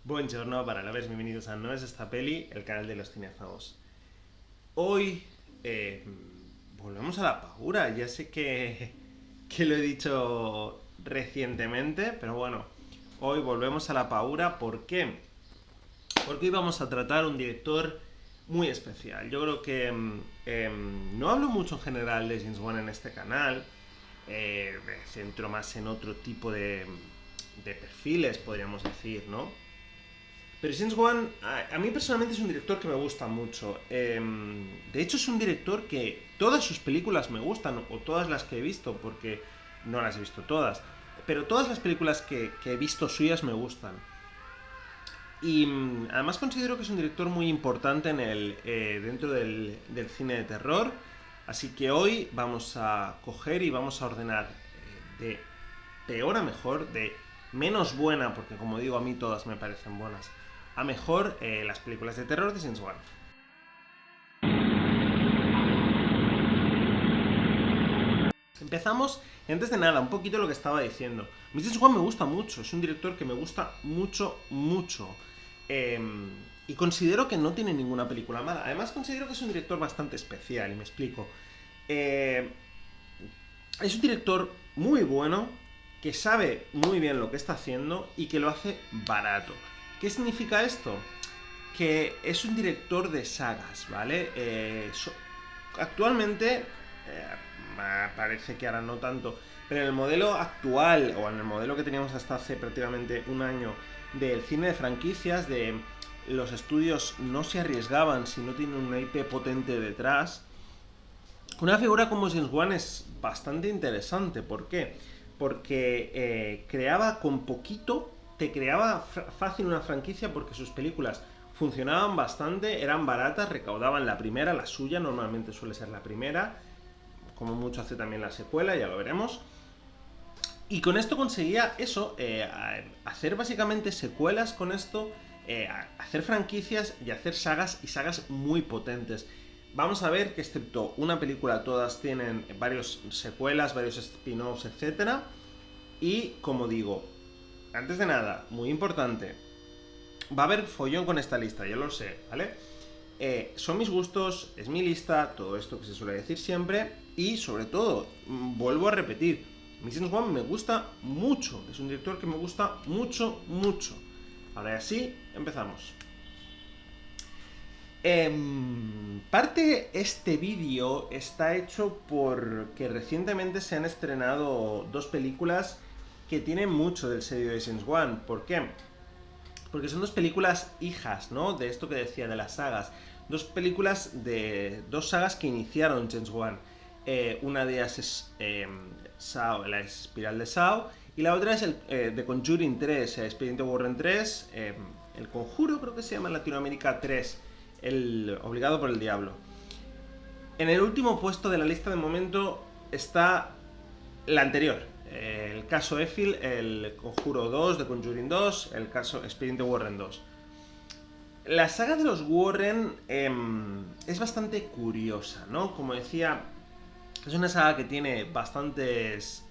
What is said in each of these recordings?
Buongiorno para lovers, bienvenidos a No es esta peli, el canal de los cinéfagos. Hoy eh, volvemos a la paura, ya sé que lo he dicho recientemente, pero bueno, hoy volvemos a la paura, ¿por qué? Porque hoy vamos a tratar un director muy especial. Yo creo que no hablo mucho en general de James Wan en este canal, me centro más en otro tipo de perfiles, podríamos decir, ¿no? Pero James Wan, a mí personalmente es un director que me gusta mucho. De hecho, es un director que todas sus películas me gustan, o todas las que he visto, porque no las he visto todas. Pero todas las películas que he visto suyas me gustan. Y además considero que es un director muy importante dentro del cine de terror. Así que hoy vamos a coger y vamos a ordenar de peor a mejor, de menos buena, porque como digo, a mí todas me parecen buenas, a mejor las películas de terror de James Wan. Empezamos, y antes de nada, un poquito lo que estaba diciendo. A mí James Wan me gusta mucho, es un director que me gusta mucho, mucho. Eh, y considero que no tiene ninguna película mala. Además, considero que es un director bastante especial, y me explico. Eh, es un director muy bueno, que sabe muy bien lo que está haciendo y que lo hace barato. ¿Qué significa esto? Que es un director de sagas, ¿vale? Actualmente, parece que ahora no tanto, pero en el modelo actual, o en el modelo que teníamos hasta hace prácticamente un año, del cine de franquicias, de los estudios no se arriesgaban si no tienen una IP potente detrás. Una figura como James Wan es bastante interesante. ¿Por qué? Porque creaba con poquito, te creaba fácil una franquicia porque sus películas funcionaban bastante, eran baratas, recaudaban la primera, la suya normalmente suele ser la primera, como mucho hace también la secuela, ya lo veremos. Y con esto conseguía eso, hacer básicamente secuelas con esto, hacer franquicias y hacer sagas y sagas muy potentes. Vamos a ver que excepto una película todas tienen varias secuelas, varios spin-offs, etcétera. Y como digo, antes de nada, muy importante, va a haber follón con esta lista, yo lo sé, ¿vale? Son mis gustos, es mi lista, todo esto que se suele decir siempre. Y sobre todo, vuelvo a repetir, James Wan me gusta mucho, es un director que me gusta mucho, mucho. Ahora sí, empezamos. Parte este vídeo está hecho porque recientemente se han estrenado dos películas que tienen mucho del sello de James Wan. ¿Por qué? Porque son dos películas hijas, ¿no? De esto que decía, de las sagas. Dos películas de dos sagas que iniciaron James Wan. Una de ellas es Saw, la espiral de Saw, y la otra es The Conjuring 3, Expediente Warren 3, El Conjuro creo que se llama en Latinoamérica 3, el Obligado por el Diablo. En el último puesto de la lista de momento está la anterior, el caso Effil, el Conjuro 2, The Conjuring 2, el caso Expediente Warren 2. La saga de los Warren es bastante curiosa, ¿no? Como decía, es una saga que tiene bastantes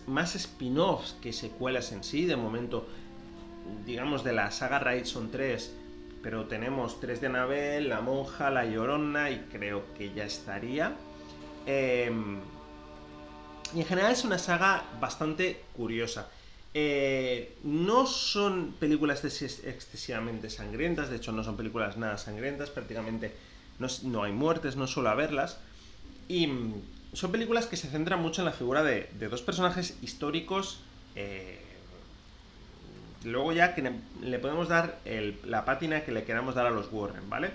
más spin-offs que secuelas en sí. De momento, digamos, de la saga Raid son tres, pero tenemos tres de Annabelle, La Monja, La Llorona, y creo que ya estaría. Eh, y en general es una saga bastante curiosa. No son películas excesivamente sangrientas, de hecho no son películas nada sangrientas, prácticamente no hay muertes, no suelo haberlas. Y son películas que se centran mucho en la figura de dos personajes históricos. Luego ya que le podemos dar la pátina que le queramos dar a los Warren, ¿vale?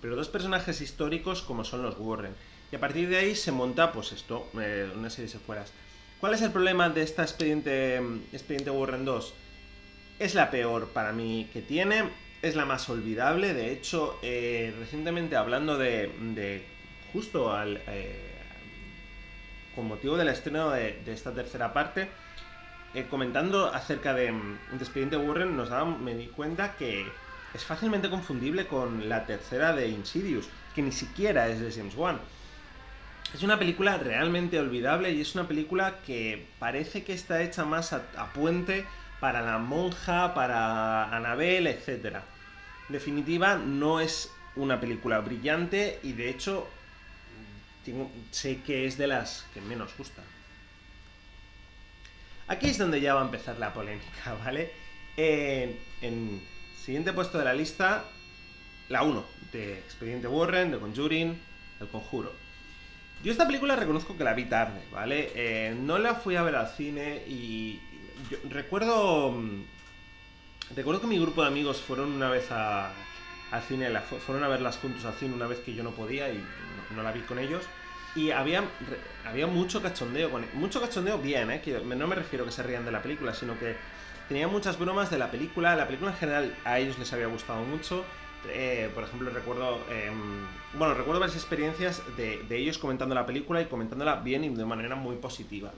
Pero dos personajes históricos como son los Warren. Y a partir de ahí se monta, pues esto, una serie de secuelas. ¿Cuál es el problema de esta Expediente Warren 2? Es la peor para mí que tiene, es la más olvidable. De hecho, recientemente hablando de justo con motivo del estreno de esta tercera parte, comentando acerca de Expediente Warren, me di cuenta que es fácilmente confundible con la tercera de Insidious, que ni siquiera es de James Wan. Es una película realmente olvidable y es una película que parece que está hecha más a puente para la monja, para Annabelle, etcétera. En definitiva, no es una película brillante y de hecho sé que es de las que menos gusta. Aquí es donde ya va a empezar la polémica, ¿vale? En siguiente puesto de la lista, la 1, de Expediente Warren, de Conjuring, El Conjuro. Yo esta película reconozco que la vi tarde, ¿vale? No la fui a ver al cine y yo recuerdo que mi grupo de amigos fueron una vez al cine, fueron a verlas juntos al cine una vez que yo no podía y no la vi con ellos. Y había mucho cachondeo, mucho cachondeo bien, que no me refiero a que se rían de la película, sino que tenía muchas bromas de la película. La película en general a ellos les había gustado mucho. Por ejemplo, recuerdo varias experiencias de ellos comentando la película y comentándola bien y de manera muy positiva.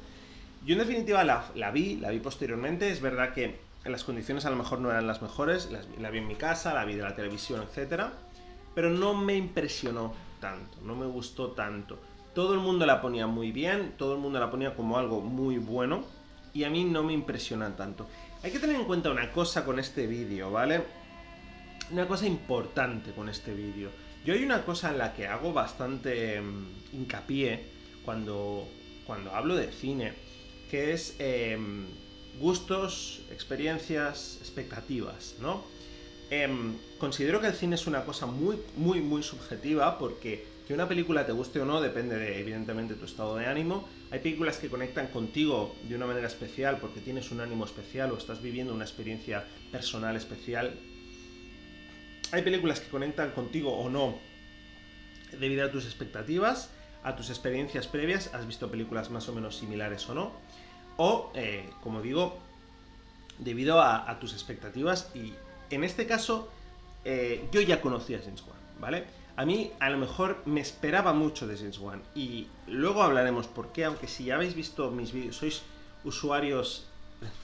Yo en definitiva la vi posteriormente. Es verdad que las condiciones a lo mejor no eran las mejores, la vi en mi casa, la vi de la televisión, etcétera, pero no me impresionó tanto, no me gustó tanto. Todo el mundo la ponía muy bien, todo el mundo la ponía como algo muy bueno y a mí no me impresiona tanto. Hay que tener en cuenta una cosa con este vídeo, ¿vale? Una cosa importante con este vídeo. Yo hay una cosa en la que hago bastante hincapié cuando hablo de cine, que es gustos, experiencias, expectativas, ¿no? Considero que el cine es una cosa muy, muy, muy subjetiva porque que una película te guste o no depende de, evidentemente, tu estado de ánimo. Hay películas que conectan contigo de una manera especial porque tienes un ánimo especial o estás viviendo una experiencia personal especial. Hay películas que conectan contigo o no debido a tus expectativas, a tus experiencias previas, has visto películas más o menos similares o no, o, como digo, debido a tus expectativas. Y en este caso, yo ya conocía a James Wan, ¿vale? A mí, a lo mejor, me esperaba mucho de James Wan, y luego hablaremos por qué, aunque si ya habéis visto mis vídeos, sois usuarios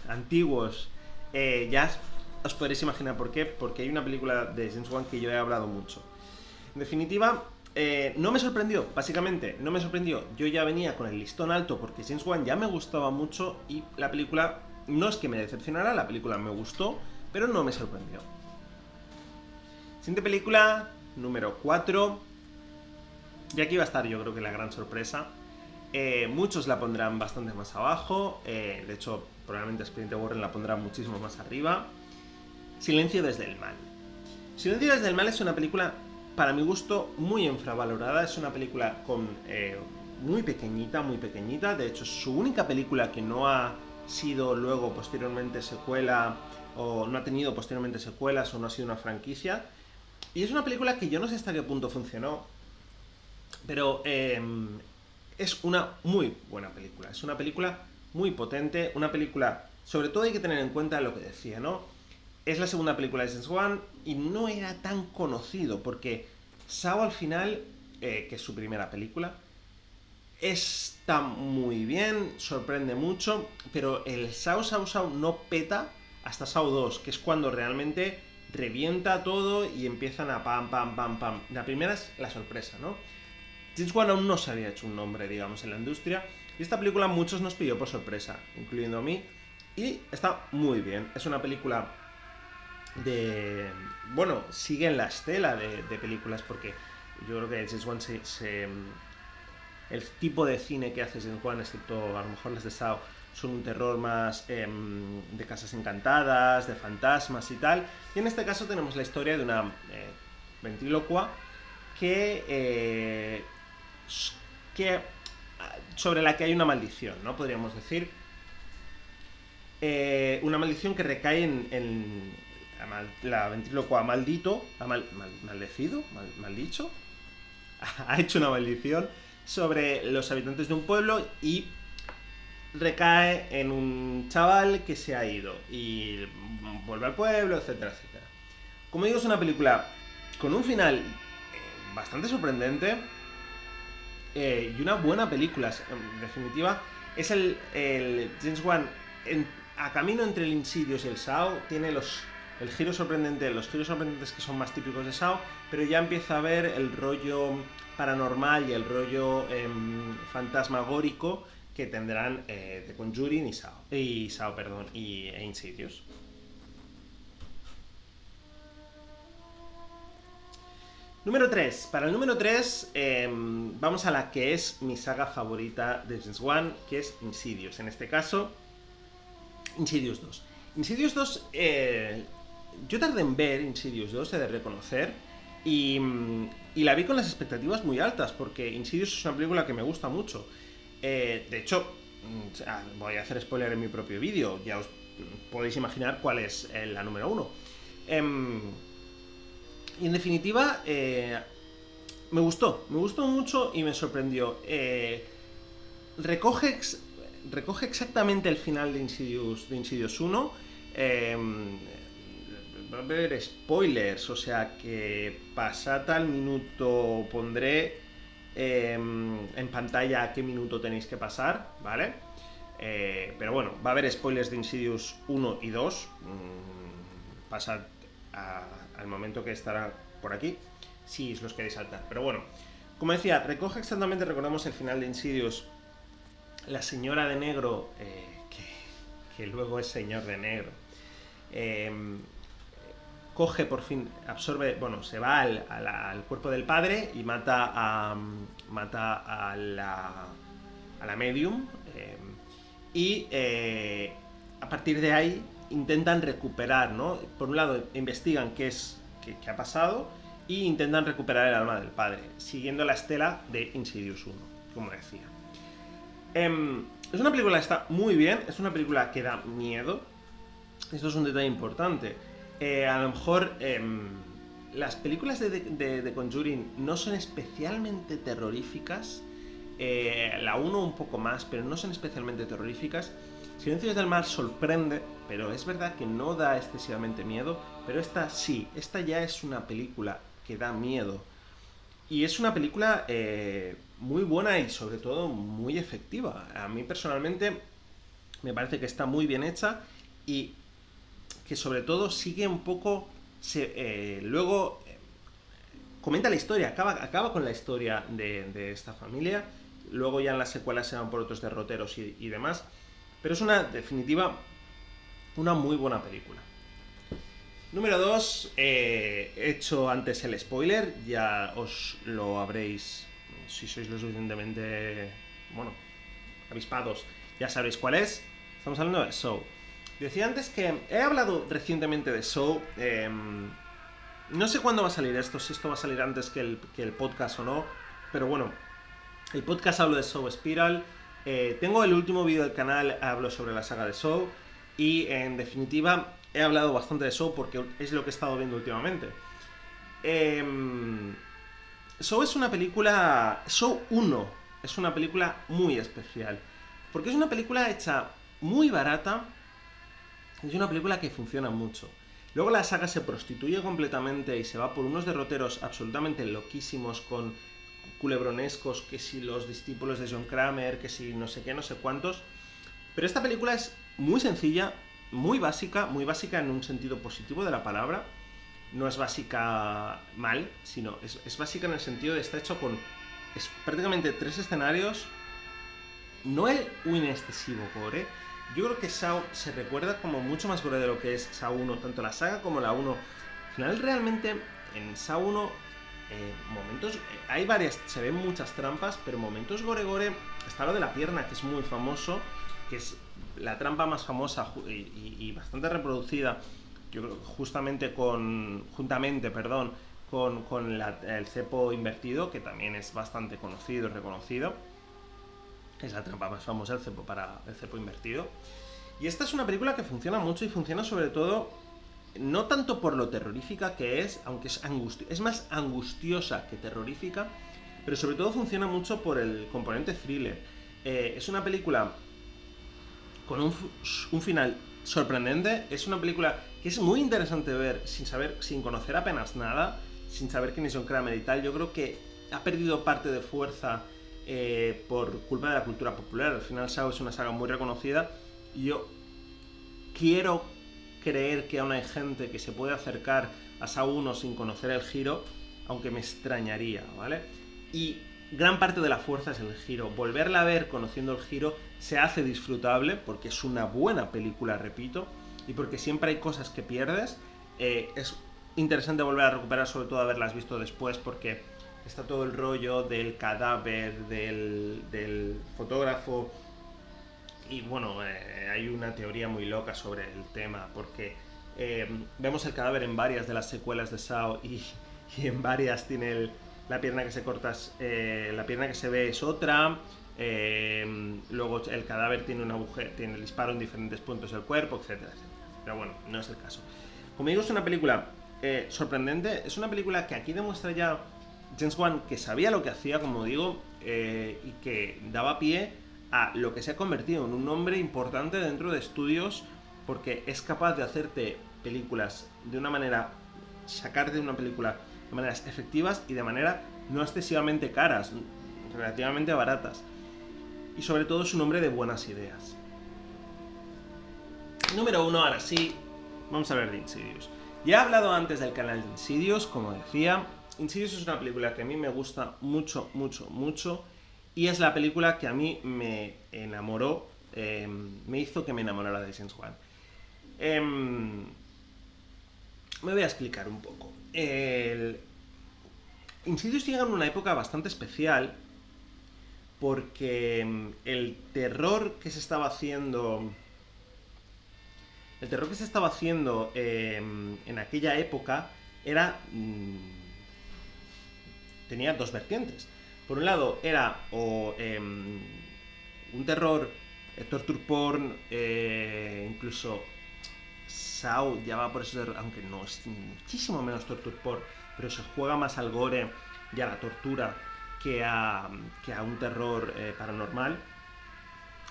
antiguos, ya os podréis imaginar por qué, porque hay una película de James Wan que yo he hablado mucho. En definitiva, no me sorprendió, básicamente, no me sorprendió. Yo ya venía con el listón alto porque James Wan ya me gustaba mucho y la película no es que me decepcionara, la película me gustó, pero no me sorprendió. Siguiente película, número 4. Y aquí va a estar yo creo que la gran sorpresa. Muchos la pondrán bastante más abajo, de hecho probablemente Expediente Warren la pondrá muchísimo más arriba. Silencio desde el mal. Silencio desde el mal es una película, para mi gusto, muy infravalorada. Es una película muy pequeñita. De hecho, es su única película que no ha sido luego posteriormente secuela, o no ha tenido posteriormente secuelas, o no ha sido una franquicia. Y es una película que yo no sé hasta qué punto funcionó, pero es una muy buena película. Es una película muy potente, una película, sobre todo hay que tener en cuenta lo que decía, ¿no? Es la segunda película de James Wan y no era tan conocido porque Saw al final, que es su primera película, está muy bien, sorprende mucho, pero el Saw no peta hasta Saw 2, que es cuando realmente revienta todo y empiezan a pam, pam, pam, pam. La primera es la sorpresa, ¿no? James Wan aún no se había hecho un nombre, digamos, en la industria, y esta película a muchos nos pilló por sorpresa, incluyendo a mí, y está muy bien. Es una película sigue en la estela de películas, porque yo creo que James Wan el tipo de cine que hace James Wan, excepto a lo mejor las de Saw, son un terror más de casas encantadas, de fantasmas y tal, y en este caso tenemos la historia de una ventrílocua que sobre la que hay una maldición, ¿no? Podríamos decir una maldición que recae en la ventrílocua maldecido, mal dicho, ha hecho una maldición sobre los habitantes de un pueblo y recae en un chaval que se ha ido y vuelve al pueblo, etcétera, etcétera. Como digo, es una película con un final bastante sorprendente y una buena película. En definitiva, es el James Wan a camino entre el Insidious y el Saw. Tiene los giros sorprendentes que son más típicos de Saw, pero ya empieza a ver el rollo paranormal y el rollo fantasmagórico que tendrán The Conjuring y Saw, perdón, e Insidious. Número 3. Para el número 3 vamos a la que es mi saga favorita de James Wan, que es Insidious. En este caso, Insidious 2. Insidious 2, yo tardé en ver Insidious 2, he de reconocer, y la vi con las expectativas muy altas, porque Insidious es una película que me gusta mucho. De hecho, voy a hacer spoiler en mi propio vídeo, ya os podéis imaginar cuál es la número 1. Y en definitiva, me gustó mucho y me sorprendió. Recoge exactamente el final de Insidious 1. Va a haber spoilers, o sea que pasad al minuto, pondré en pantalla a qué minuto tenéis que pasar, ¿vale? Pero bueno, va a haber spoilers de Insidious 1 y 2. Pasad al momento que estará por aquí, si os los queréis saltar. Pero bueno, como decía, recoge exactamente, recordamos el final de Insidious. La señora de negro, que luego es señor de negro, coge por fin, absorbe, bueno, se va al cuerpo del padre y mata a la medium, y a partir de ahí intentan recuperar, ¿no? Por un lado investigan qué ha pasado e intentan recuperar el alma del padre, siguiendo la estela de Insidious 1, como decía. Es una película que está muy bien, es una película que da miedo. Esto es un detalle importante. A lo mejor las películas de Conjuring no son especialmente terroríficas. La 1 un poco más, pero no son especialmente terroríficas. Silencios del Mar sorprende, pero es verdad que no da excesivamente miedo. Pero esta sí, esta ya es una película que da miedo. Y es una película muy buena y sobre todo muy efectiva. A mí personalmente me parece que está muy bien hecha y que sobre todo sigue un poco... luego comenta la historia, acaba con la historia de esta familia. Luego ya en las secuelas se van por otros derroteros y demás. Pero es una definitiva, una muy buena película. Número 2, he hecho antes el spoiler, ya os lo habréis, si sois lo suficientemente, avispados, ya sabréis cuál es. Estamos hablando de Saw. Decía antes que he hablado recientemente de Saw. No sé cuándo va a salir esto, si esto va a salir antes que el podcast o no, pero bueno, el podcast hablo de Saw Spiral. Tengo el último vídeo del canal, hablo sobre la saga de Saw. Y en definitiva, he hablado bastante de Saw porque es lo que he estado viendo últimamente. Saw es una película... Saw 1 es una película muy especial. Porque es una película hecha muy barata. Es una película que funciona mucho. Luego la saga se prostituye completamente y se va por unos derroteros absolutamente loquísimos con culebronescos, que si los discípulos de John Kramer, que si no sé qué, no sé cuántos. Pero esta película es muy sencilla, muy básica en un sentido positivo de la palabra. No es básica mal, sino es básica en el sentido de está hecho con prácticamente 3 escenarios. No es un excesivo gore. Yo creo que Saw se recuerda como mucho más gore de lo que es Saw 1, tanto la saga como la 1. Al final realmente en Saw 1 momentos, hay varias, se ven muchas trampas, pero momentos gore está lo de la pierna, que es muy famoso, que es la trampa más famosa y bastante reproducida, yo creo, juntamente con el cepo invertido, que también es bastante conocido y reconocido. Es la trampa más famosa, el cepo invertido. Y esta es una película que funciona mucho y funciona sobre todo no tanto por lo terrorífica que es, aunque es más angustiosa que terrorífica, pero sobre todo funciona mucho por el componente thriller. Es una película con un final sorprendente. Es una película que es muy interesante ver sin conocer apenas nada, sin saber quién es John Kramer y tal. Yo creo que ha perdido parte de fuerza por culpa de la cultura popular. Al final Saw es una saga muy reconocida y yo quiero creer que aún hay gente que se puede acercar a Saw 1 sin conocer el giro, aunque me extrañaría, ¿vale? Y gran parte de la fuerza es el giro. Volverla a ver conociendo el giro se hace disfrutable porque es una buena película, repito, y porque siempre hay cosas que pierdes. Es interesante volver a recuperar, sobre todo haberlas visto después, porque está todo el rollo del cadáver, del fotógrafo. Y bueno, hay una teoría muy loca sobre el tema, porque vemos el cadáver en varias de las secuelas de Saw y en varias tiene la pierna que se corta, la pierna que se ve es otra. Luego el cadáver tiene un agujero, tiene el disparo en diferentes puntos del cuerpo, etcétera, etcétera. Pero bueno, no es el caso. Como digo, es una película sorprendente. Es una película que aquí demuestra ya James Wan que sabía lo que hacía, como digo, y que daba pie a lo que se ha convertido en un nombre importante dentro de estudios, porque es capaz de hacerte películas de una manera, sacarte de una película de maneras efectivas y de manera no excesivamente caras, relativamente baratas. Y sobre todo es un hombre de buenas ideas. Número 1, ahora sí, vamos a hablar de Insidious. Ya he hablado antes del canal de Insidious, como decía. Insidious es una película que a mí me gusta mucho, mucho, mucho. Y es la película que a mí me enamoró, me hizo que me enamorara de James Wan. Me voy a explicar un poco. Insidious llega en una época bastante especial porque el terror que se estaba haciendo en aquella época era tenía dos vertientes. Por un lado era un terror, torture porn, incluso Saw ya va por eso, aunque no es muchísimo menos torture porn, pero se juega más al gore y a la tortura que a un terror paranormal.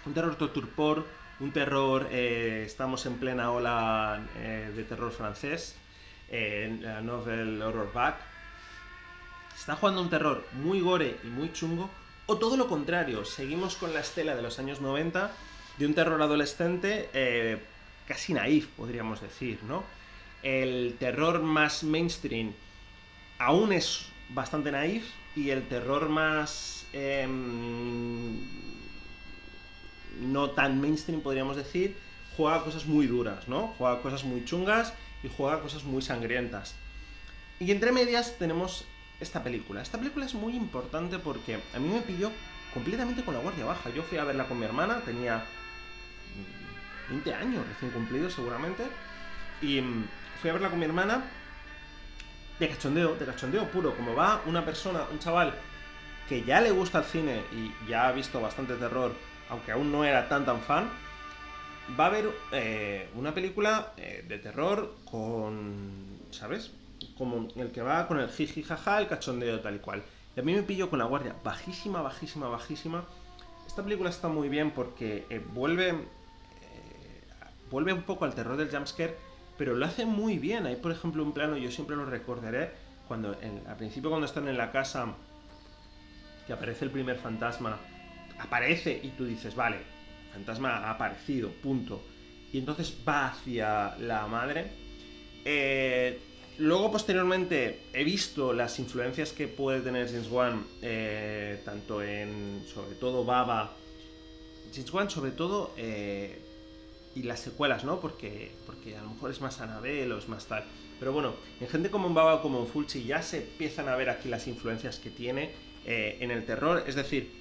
Un terror torture porn, un terror, estamos en plena ola de terror francés, la novel Horror Back. Está jugando un terror muy gore y muy chungo, o todo lo contrario, seguimos con la estela de los años 90 de un terror adolescente casi naif, podríamos decir, ¿no? El terror más mainstream aún es bastante naif y el terror más no tan mainstream, podríamos decir, juega cosas muy duras, ¿no? Juega cosas muy chungas y juega cosas muy sangrientas. Y entre medias tenemos esta película. Esta película es muy importante porque a mí me pilló completamente con la guardia baja. Yo fui a verla con mi hermana, tenía 20 años recién cumplidos seguramente, y fui a verla con mi hermana de cachondeo puro. Como va una persona, un chaval que ya le gusta el cine y ya ha visto bastante terror, aunque aún no era tan fan, va a ver una película de terror con, ¿sabes? Como el que va con el jiji jaja, el cachondeo tal y cual. Y a mí me pilló con la guardia bajísima, bajísima, bajísima. Esta película está muy bien porque vuelve un poco al terror del jumpscare, pero lo hace muy bien. Hay, por ejemplo, un plano, yo siempre lo recordaré, cuando al principio, cuando están en la casa, que aparece el primer fantasma, aparece y tú dices, vale, fantasma ha aparecido, punto. Y entonces va hacia la madre. Luego, posteriormente, he visto las influencias que puede tener James Wan, tanto en, sobre todo, Baba. James Wan, sobre todo, y las secuelas, ¿no? Porque a lo mejor es más Annabelle o es más tal. Pero bueno, en gente como en Baba o como en Fulci ya se empiezan a ver aquí las influencias que tiene en el terror. Es decir,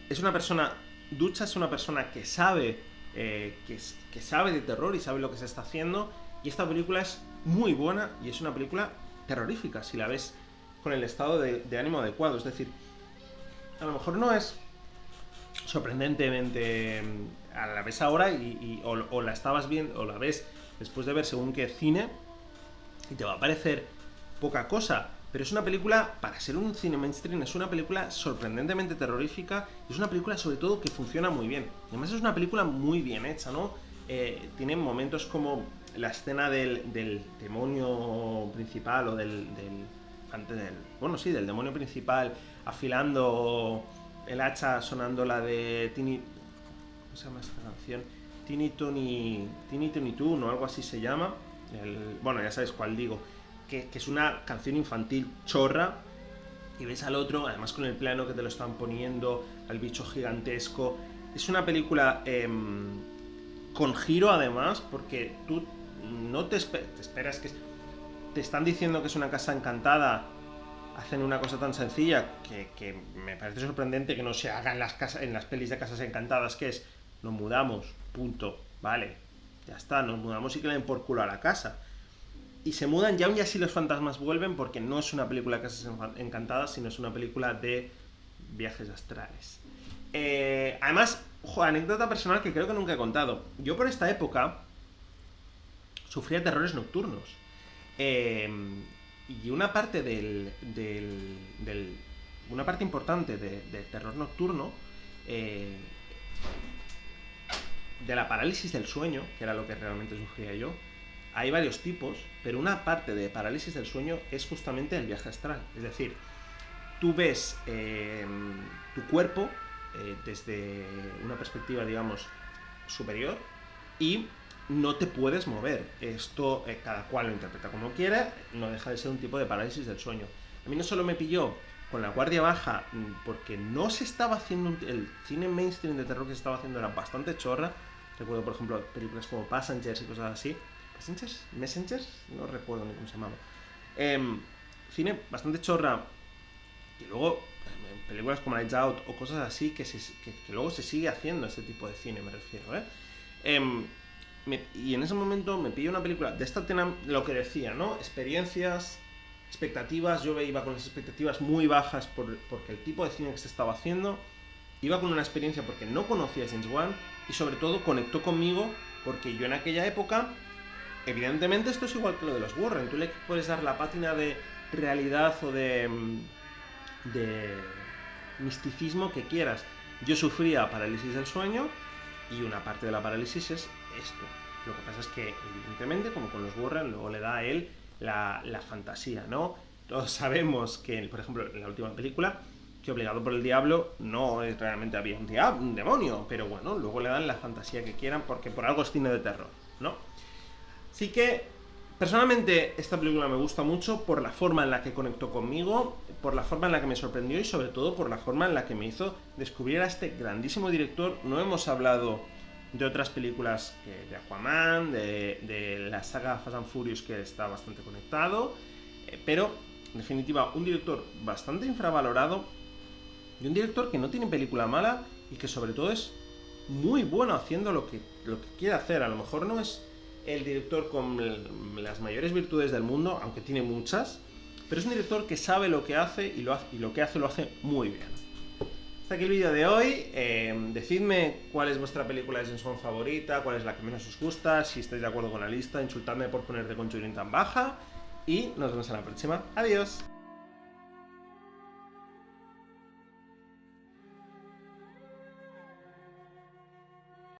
es una persona ducha, es una persona que sabe que sabe de terror y sabe lo que se está haciendo. Y esta película es muy buena y es una película terrorífica si la ves con el estado de ánimo adecuado. Es decir, a lo mejor no es sorprendentemente a la ves ahora o la estabas viendo o la ves después de ver según qué cine y te va a parecer poca cosa, pero es una película, para ser un cine mainstream, es una película sorprendentemente terrorífica y es una película sobre todo que funciona muy bien. Y además es una película muy bien hecha, ¿no? Tiene momentos como la escena del demonio principal o del demonio principal afilando el hacha, sonando la de Tiny... ¿Cómo se llama esta canción? Tiny Tiny Toon o algo así se llama. Bueno, ya sabéis cuál digo. Que es una canción infantil chorra y ves al otro, además con el plano que te lo están poniendo, al bicho gigantesco. Es una película con giro además, porque tú no te esperas que... Te están diciendo que es una casa encantada, hacen una cosa tan sencilla que me parece sorprendente que no se haga en las pelis de casas encantadas, que es, nos mudamos, punto, vale, ya está, nos mudamos y que le den por culo a la casa. Y se mudan y aún así los fantasmas vuelven, porque no es una película de casas encantadas, sino es una película de viajes astrales. Además, anécdota personal que creo que nunca he contado. Yo por esta época sufría terrores nocturnos. Y una parte una parte importante del terror nocturno, de la parálisis del sueño, que era lo que realmente sufría yo, hay varios tipos, pero una parte de parálisis del sueño es justamente el viaje astral. Es decir, tú ves tu cuerpo desde una perspectiva, digamos, superior, y no te puedes mover. Esto cada cual lo interpreta como quiera, no deja de ser un tipo de parálisis del sueño. A mí no solo me pilló con la guardia baja, porque no se estaba haciendo el cine mainstream de terror que se estaba haciendo era bastante chorra. Recuerdo, por ejemplo, películas como Passengers y cosas así. ¿Passengers? ¿Messengers? No recuerdo ni cómo se llamaba. Cine bastante chorra. Y luego películas como Lights Out o cosas así que luego se sigue haciendo ese tipo de cine, me refiero, y en ese momento me pilló una película de esta lo que decía, ¿no? Experiencias, expectativas. Yo iba con las expectativas muy bajas porque el tipo de cine que se estaba haciendo. Iba con una experiencia porque no conocía a James Wan, y sobre todo conectó conmigo porque yo en aquella época, evidentemente esto es igual que lo de los Warren, tú le puedes dar la pátina de realidad o de misticismo que quieras. Yo sufría parálisis del sueño, y una parte de la parálisis es esto. Lo que pasa es que, evidentemente, como con los Warren, luego le da a él la fantasía, ¿no? Todos sabemos que, por ejemplo, en la última película, que Obligado por el Diablo no es realmente había un demonio, pero bueno, luego le dan la fantasía que quieran porque por algo es cine de terror, ¿no? Así que, personalmente, esta película me gusta mucho por la forma en la que conectó conmigo, por la forma en la que me sorprendió y sobre todo por la forma en la que me hizo descubrir a este grandísimo director. No hemos hablado de otras películas de Aquaman, de la saga Fast and Furious, que está bastante conectado, pero en definitiva un director bastante infravalorado y un director que no tiene película mala y que sobre todo es muy bueno haciendo lo que quiere hacer. A lo mejor no es el director con las mayores virtudes del mundo, aunque tiene muchas, pero es un director que sabe lo que hace y lo que hace lo hace muy bien. Hasta aquí el vídeo de hoy. Decidme cuál es vuestra película de James Wan favorita, cuál es la que menos os gusta, si estáis de acuerdo con la lista, insultadme por poner The Conjuring tan baja, y nos vemos en la próxima. Adiós.